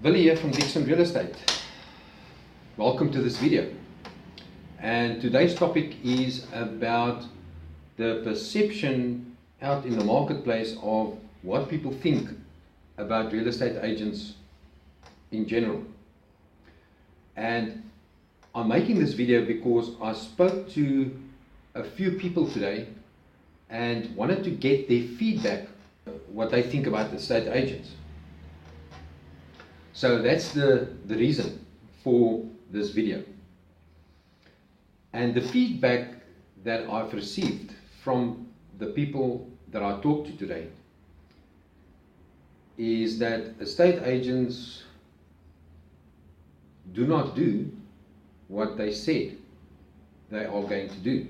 Willie here from Dixon Real Estate. Welcome to this video. And today's topic is about the perception out in the marketplace of what people think about real estate agents in general. And I'm making this video because I spoke to a few people today and wanted to get their feedback, what they think about the estate agents. So that's the reason for this video. And the feedback that I've received from the people that I talked to today is that estate agents do not do what they said they are going to do.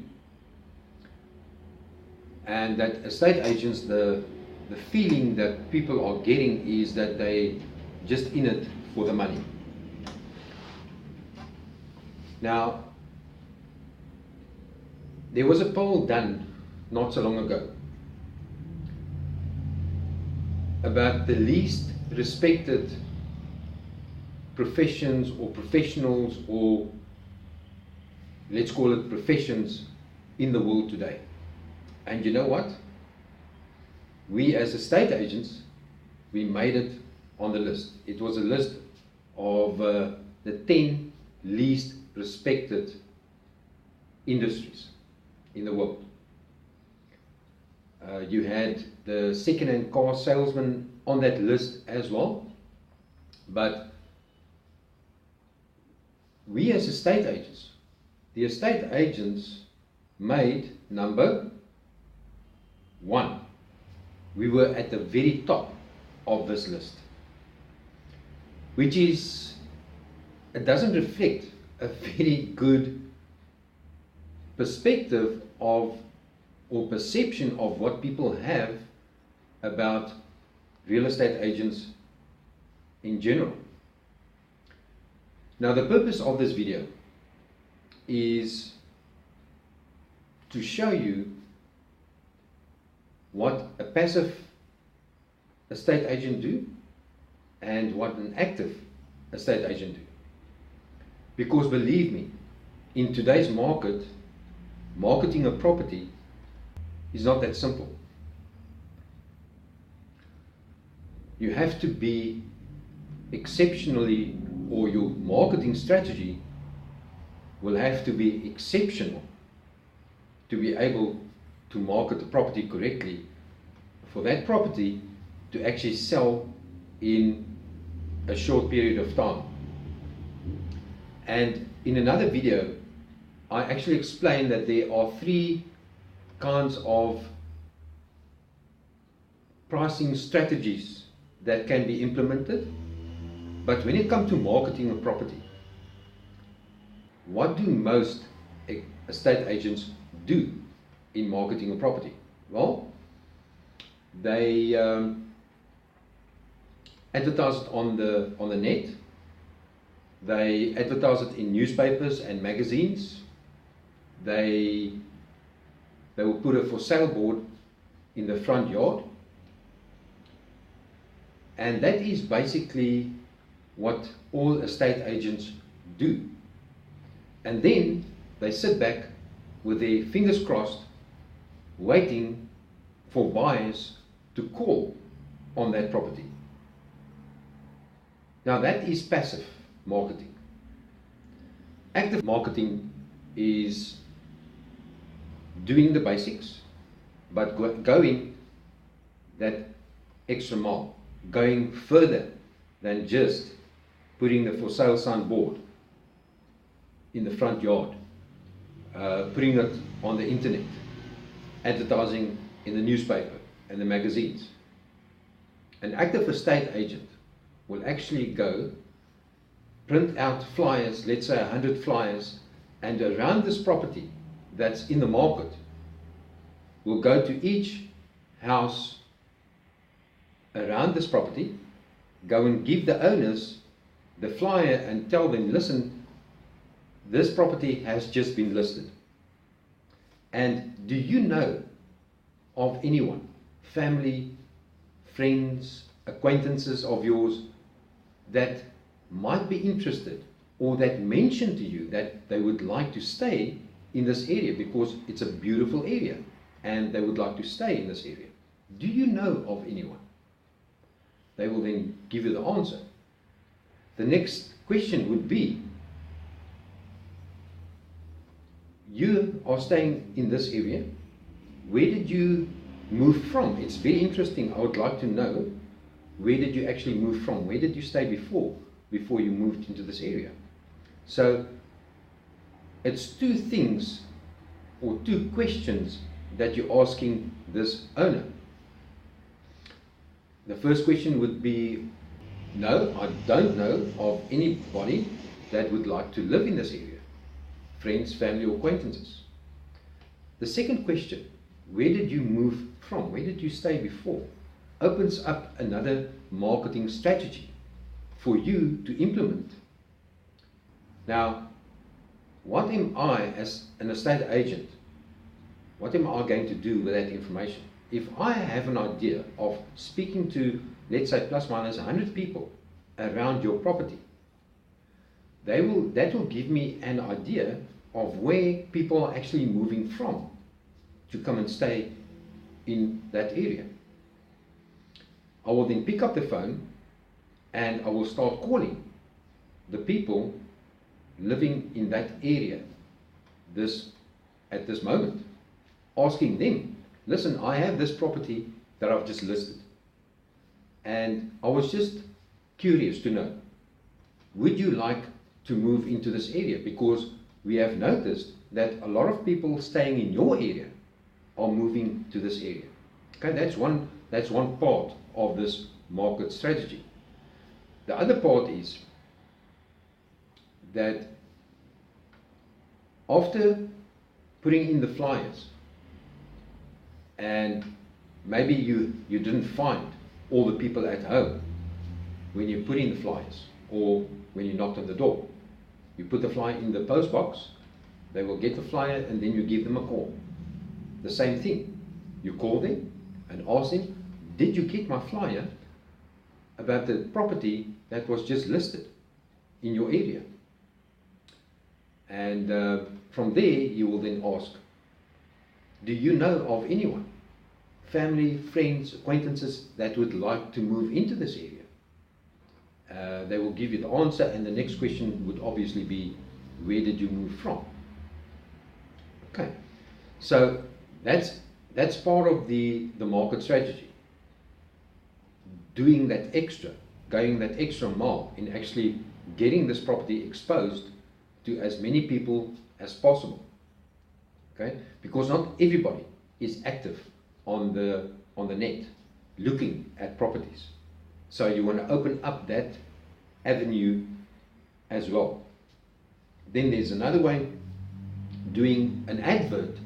And that estate agents, the feeling that people are getting is that they just in it for the money. Now, there was a poll done not so long ago about the least respected professions or professionals, or let's call it professions, in the world today. And you know what? We as estate agents, we made it on the list. It was a list of the 10 least respected industries in the world. You had the second-hand car salesman on that list as well, but we as estate agents, the estate agents made number 1. We were at the very top of this list, which is, it doesn't reflect a very good perspective of, or perception of, what people have about real estate agents in general. Now, the purpose of this video is to show you what a passive estate agent do and what an active estate agent do. Because believe me, in today's market, marketing a property is not that simple. You have to be exceptionally, or your marketing strategy will have to be exceptional to be able to market the property correctly, for that property to actually sell in a short period of time. And in another video, I actually explained that there are 3 kinds of pricing strategies that can be implemented. But when it comes to marketing a property, what do most estate agents do in marketing a property? Well, they advertise it on the net. They advertise it in newspapers and magazines. They will put a for sale board in the front yard. And that is basically what all estate agents do. And then they sit back with their fingers crossed, waiting for buyers to call on that property. Now, that is passive marketing. Active marketing is doing the basics, but going that extra mile, going further than just putting the for sale sign board in the front yard, putting it on the internet, advertising in the newspaper and the magazines. An active estate agent will actually go print out flyers, let's say 100 flyers, and around this property that's in the market, will go to each house around this property, go and give the owners the flyer and tell them, listen, this property has just been listed. And do you know of anyone, family, friends, acquaintances of yours, that might be interested or that mention to you that they would like to stay in this area because it's a beautiful area and they would like to stay in this area? Do you know of anyone? They will then give you the answer. The next question would be, you are staying in this area. Where did you move from? It's very interesting. I would like to know, where did you actually move from? Where did you stay before you moved into this area? So it's two things or two questions that you're asking this owner. The first question would be, no, I don't know of anybody that would like to live in this area. Friends, family, or acquaintances. The second question, where did you move from? Where did you stay before? Opens up another marketing strategy for you to implement. Now, what am I as an estate agent? What am I going to do with that information? If I have an idea of speaking to, let's say, plus minus 100 people around your property, that will give me an idea of where people are actually moving from to come and stay in that area. I will then pick up the phone and I will start calling the people living in that area at this moment, asking them, listen, I have this property that I've just listed, and I was just curious to know, would you like to move into this area? Because we have noticed that a lot of people staying in your area are moving to this area. Okay, that's one part of this market strategy. The other part is that after putting in the flyers, and maybe you didn't find all the people at home when you put in the flyers or when you knocked on the door. You put the flyer in the post box, they will get the flyer, and then you give them a call. The same thing. You call them and ask them, did you get my flyer about the property that was just listed in your area? And from there, you will then ask, do you know of anyone, family, friends, acquaintances that would like to move into this area? They will give you the answer, and the next question would obviously be, where did you move from? Okay, so that's part of the market strategy. Doing that extra, going that extra mile in actually getting this property exposed to as many people as possible. Okay, because not everybody is active on the net looking at properties. So you want to open up that avenue as well. Then there's another way, doing an advert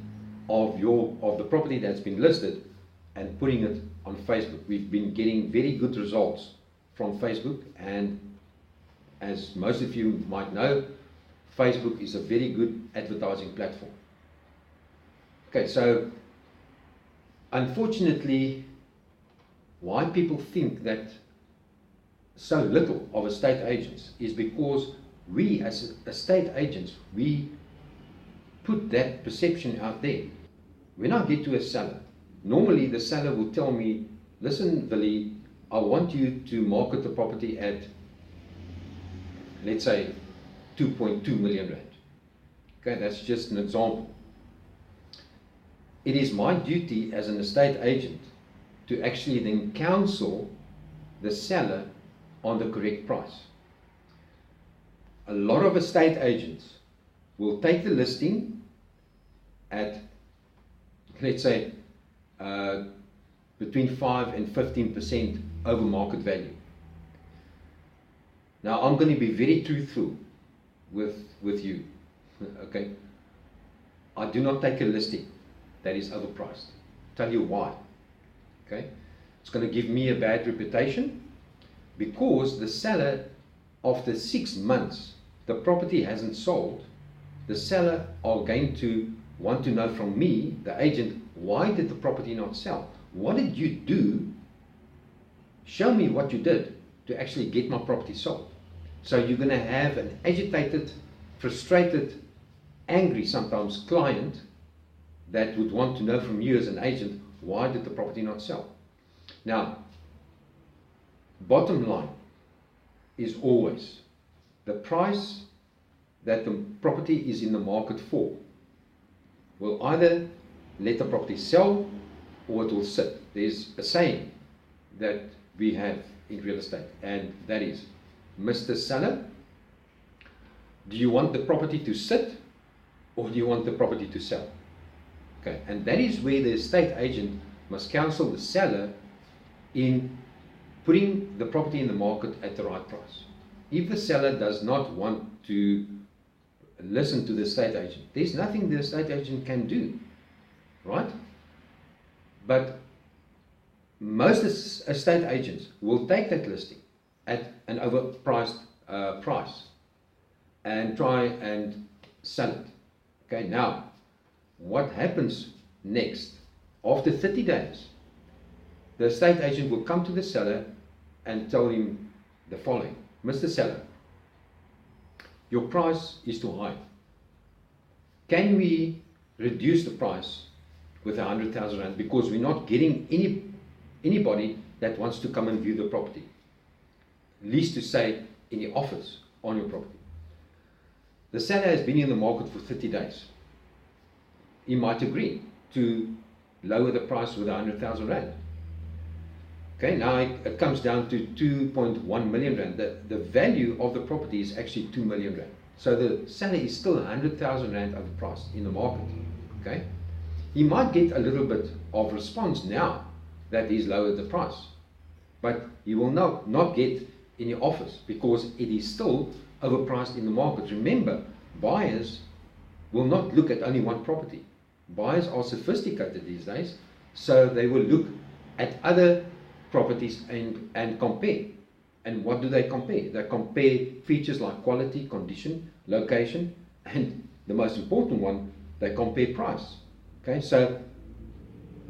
of the property that's been listed and putting it on Facebook. We've been getting very good results from Facebook, and as most of you might know, Facebook is a very good advertising platform. Okay, so unfortunately, why people think that so little of estate agents is because we as estate agents, we put that perception out there. When I get to a seller, normally the seller will tell me, listen, Willie, I want you to market the property at, let's say, 2.2 million rand. Okay, that's just an example. It is my duty as an estate agent to actually then counsel the seller on the correct price. A lot of estate agents will take the listing at, let's say, between 5 and 15% over market value. Now, I'm going to be very truthful with you. Okay, I do not take a listing that is overpriced. Tell you why. Okay, it's going to give me a bad reputation, because the seller, after 6 months, the property hasn't sold. The seller are going to want to know from me, the agent, why did the property not sell? What did you do? Show me what you did to actually get my property sold. So you're going to have an agitated, frustrated, angry sometimes client that would want to know from you as an agent, why did the property not sell? Now, bottom line is always the price that the property is in the market for will either let the property sell or it will sit. There's a saying that we have in real estate, and that is, Mr. Seller, do you want the property to sit or do you want the property to sell? Okay, and that is where the estate agent must counsel the seller in putting the property in the market at the right price. If the seller does not want to listen to the estate agent, there's nothing the estate agent can do, right? But most estate agents will take that listing at an overpriced price and try and sell it. Okay, now what happens next? After 30 days, the estate agent will come to the seller and tell him the following: Mr. Seller, your price is too high. Can we reduce the price with 100,000 rand, because we're not getting anybody that wants to come and view the property, least to say any offers on your property. The seller has been in the market for 30 days. He might agree to lower the price with 100,000 rand. Okay, now it comes down to 2.1 million rand. The value of the property is actually 2 million rand. So the seller is still 100,000 rand overpriced in the market. Okay, he might get a little bit of response now that he's lowered the price, but he will not get any offers because it is still overpriced in the market. Remember, buyers will not look at only one property. Buyers are sophisticated these days, so they will look at other properties and compare. And what do they compare? They compare features like quality, condition, location, and the most important one, they compare price. Okay, so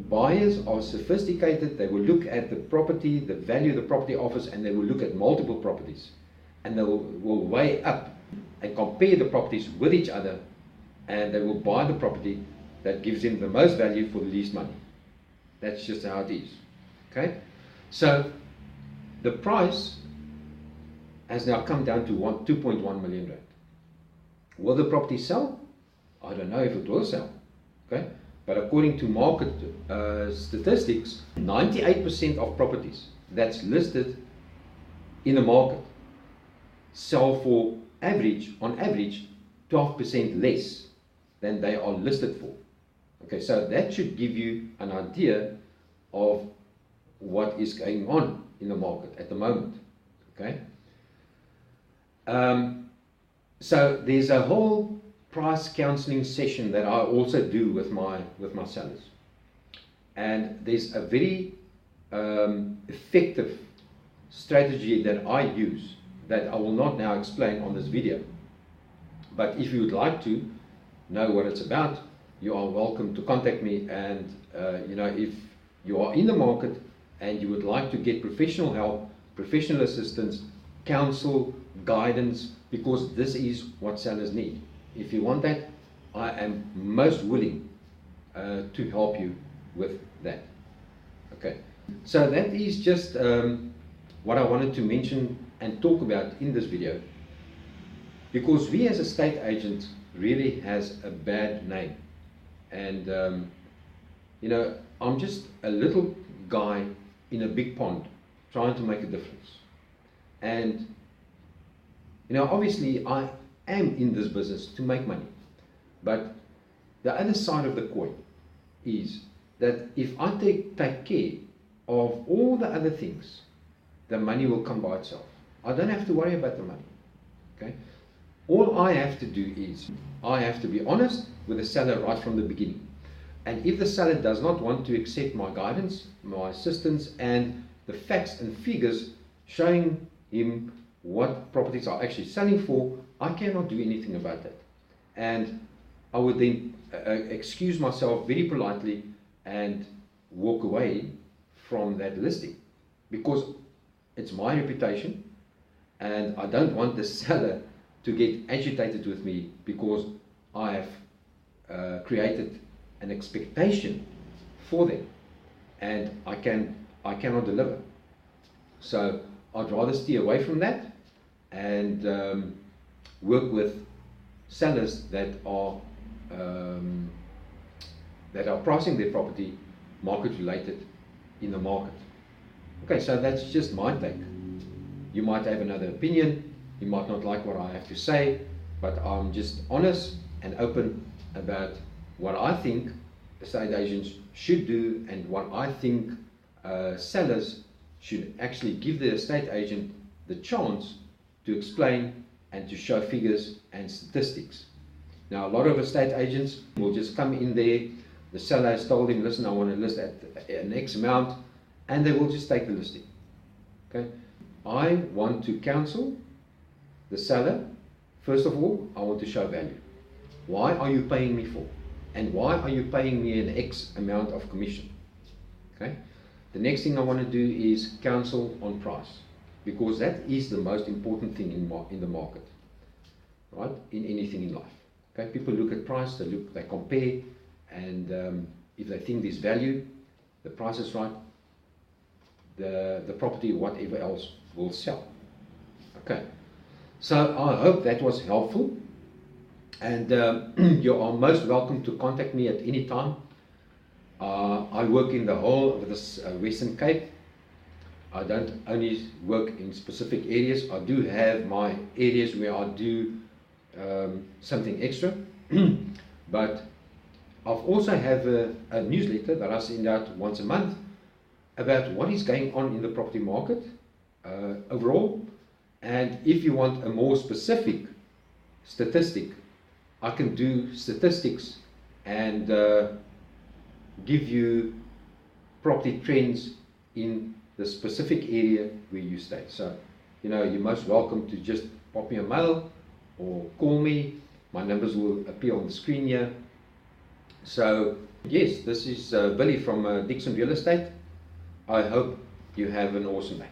buyers are sophisticated. They will look at the property, the value the property offers, and they will look at multiple properties, and they will weigh up and compare the properties with each other, and they will buy the property that gives them the most value for the least money. That's just how it is. Okay, so the price has now come down to 2.1 million rand. Will the property sell? I don't know if it will sell. Okay, but according to market statistics, 98% of properties that's listed in the market sell for on average 12% less than they are listed for. Okay, so that should give you an idea of what is going on in the market at the moment. Okay, so there's a whole price counseling session that I also do with my sellers, and there's a very effective strategy that I use that I will not now explain on this video. But if you would like to know what it's about, you are welcome to contact me. And if you are in the market and you would like to get professional help, professional assistance, counsel, guidance, because this is what sellers need. If you want that, I am most willing to help you with that. Okay, so that is just what I wanted to mention and talk about in this video, because we as estate agents really has a bad name, and I'm just a little guy in a big pond trying to make a difference. And obviously I am in this business to make money, but the other side of the coin is that if I take care of all the other things, the money will come by itself. I don't have to worry about the money. Okay, all I have to do is I have to be honest with the seller right from the beginning. And if the seller does not want to accept my guidance, my assistance, and the facts and figures showing him what properties are actually selling for, I cannot do anything about that. And I would then excuse myself very politely and walk away from that listing, because it's my reputation, and I don't want the seller to get agitated with me because I have created an expectation for them, and I cannot deliver. So I'd rather steer away from that and work with sellers that are pricing their property market related in the market. Okay, so that's just my take. You might have another opinion, you might not like what I have to say, but I'm just honest and open about what I think estate agents should do and what I think sellers should actually give the estate agent the chance to explain and to show figures and statistics. Now, a lot of estate agents will just come in there, the seller has told him, listen, I want to list at an X amount, and they will just take the listing. Okay? I want to counsel the seller. First of all, I want to show value. Why are you paying me for? And why are you paying me an X amount of commission? Okay? The next thing I want to do is counsel on price, because that is the most important thing in the market, right? In anything in life. Okay? People look at price, they compare, and if they think there's value, the price is right, the property, whatever else, will sell. Okay, so I hope that was helpful, and you are most welcome to contact me at any time. I work in the whole of this Western Cape. I don't only work in specific areas. I do have my areas where I do something extra, but I've also have a newsletter that I send out once a month about what is going on in the property market overall. And if you want a more specific statistic, I can do statistics and give you property trends in the specific area where you stay. So, you're most welcome to just pop me a mail or call me. My numbers will appear on the screen here. So, yes, this is Billy from Dixon Real Estate. I hope you have an awesome day.